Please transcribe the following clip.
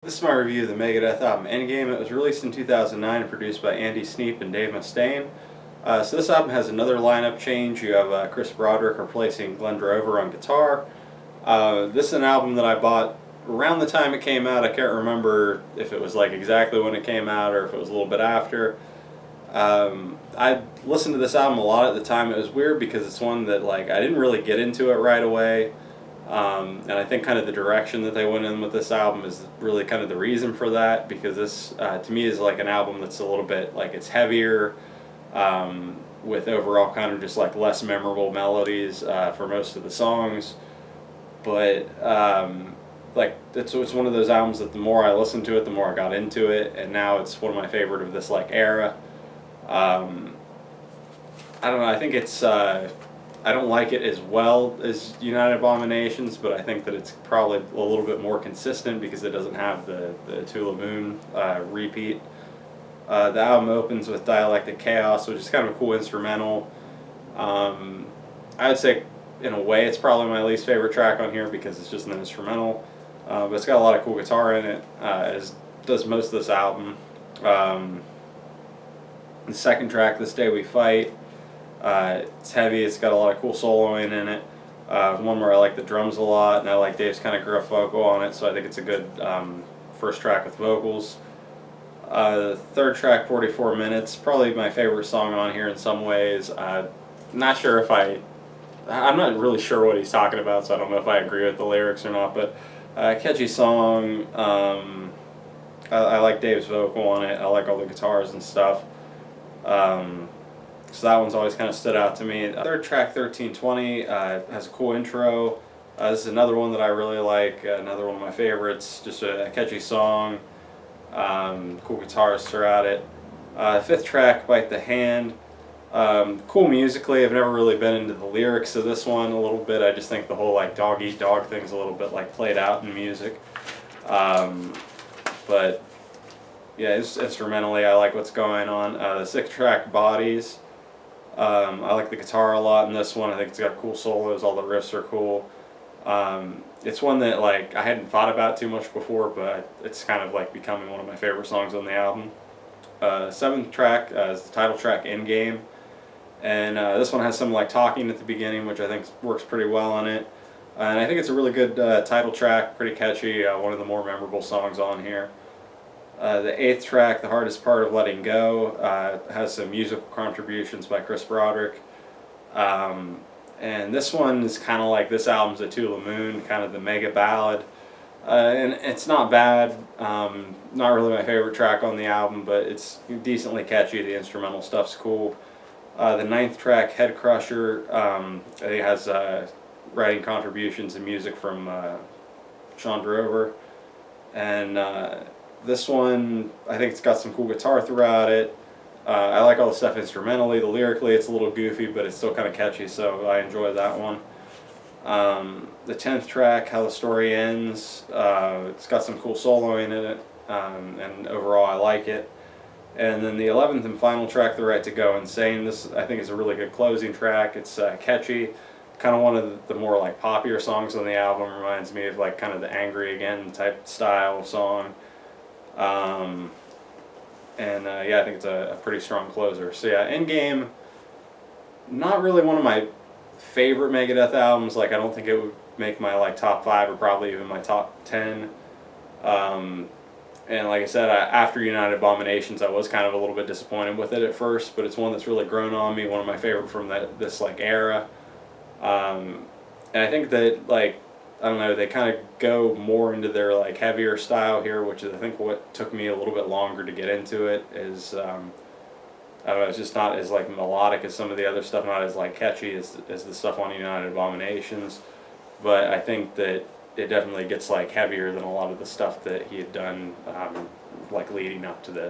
This is my review of the Megadeth album Endgame. It was released in 2009 and produced by Andy Sneap and Dave Mustaine. So this album has another lineup change. You have Chris Broderick replacing Glenn Drover on guitar. This is an album that I bought around the time it came out. I can't remember if it was like exactly when it came out or if it was a little bit after. I listened to this album a lot at the time. It was weird because it's one that I didn't really get into it right away. And I think kind of the direction that they went in with this album is really kind of the reason for that, because this to me is like an album that's a little bit it's heavier, with overall kind of just less memorable melodies for most of the songs. But it's one of those albums that the more I listened to it, the more I got into it, and now it's one of my favorite of this era. I don't know. I think it's. I don't like it as well as United Abominations, but I think that it's probably a little bit more consistent because it doesn't have the To the Moon repeat. The album opens with Dialectic Chaos, which is kind of a cool instrumental. I would say, in a way, it's probably my least favorite track on here because it's just an instrumental. But it's got a lot of cool guitar in it, as does most of this album. The second track, This Day We Fight, it's heavy, it's got a lot of cool soloing in it. One where I like the drums a lot, and I like Dave's kind of gruff vocal on it, so I think it's a good first track with vocals. The third track, 44 Minutes, probably my favorite song on here in some ways. Not sure if I'm not really sure what he's talking about, so I don't know if I agree with the lyrics or not, but catchy song. I like Dave's vocal on it, I like all the guitars and stuff. So that one's always kind of stood out to me. Third track, 1320, has a cool intro. This is another one that I really like, another one of my favorites. Just a catchy song, cool guitars throughout it. Fifth track, Bite the Hand. Cool musically. I've never really been into the lyrics of this one a little bit. I just think the whole dog eat dog thing's a little bit played out in music. But yeah, just instrumentally, I like what's going on. The sixth track, Bodies. I like the guitar a lot in this one. I think it's got cool solos. All the riffs are cool. It's one that I hadn't thought about too much before, but it's kind of becoming one of my favorite songs on the album. Seventh track is the title track, Endgame, and this one has some talking at the beginning, which I think works pretty well on it. And I think it's a really good title track, pretty catchy. One of the more memorable songs on here. The eighth track, The Hardest Part of Letting Go, has some musical contributions by Chris Broderick. And this one is kind of like this album's a To the Moon, kind of the mega ballad. And it's not bad, not really my favorite track on the album, but it's decently catchy. The instrumental stuff's cool. The ninth track, Head Crusher, I think it has writing contributions and music from Sean Drover. And this one, I think it's got some cool guitar throughout it. I like all the stuff instrumentally. The lyrically, it's a little goofy, but it's still kind of catchy, so I enjoy that one. The 10th track, How the Story Ends, it's got some cool soloing in it, and overall I like it. And then the 11th and final track, The Right to Go Insane, this I think is a really good closing track. It's catchy, kind of one of the more poppier songs on the album. Reminds me of kind of the Angry Again type style of song. Yeah, I think it's a pretty strong closer. So yeah, Endgame, not really one of my favorite Megadeth albums. I don't think it would make my top 5 or probably even my top 10. And like I said, after United Abominations, I was kind of a little bit disappointed with it at first, but it's one that's really grown on me. One of my favorite from this era. And I think that I don't know, they kind of go more into their heavier style here, which is I think what took me a little bit longer to get into it. Is I don't know, it's just not as melodic as some of the other stuff, not as catchy as the stuff on United Abominations. But I think that it definitely gets heavier than a lot of the stuff that he had done leading up to this.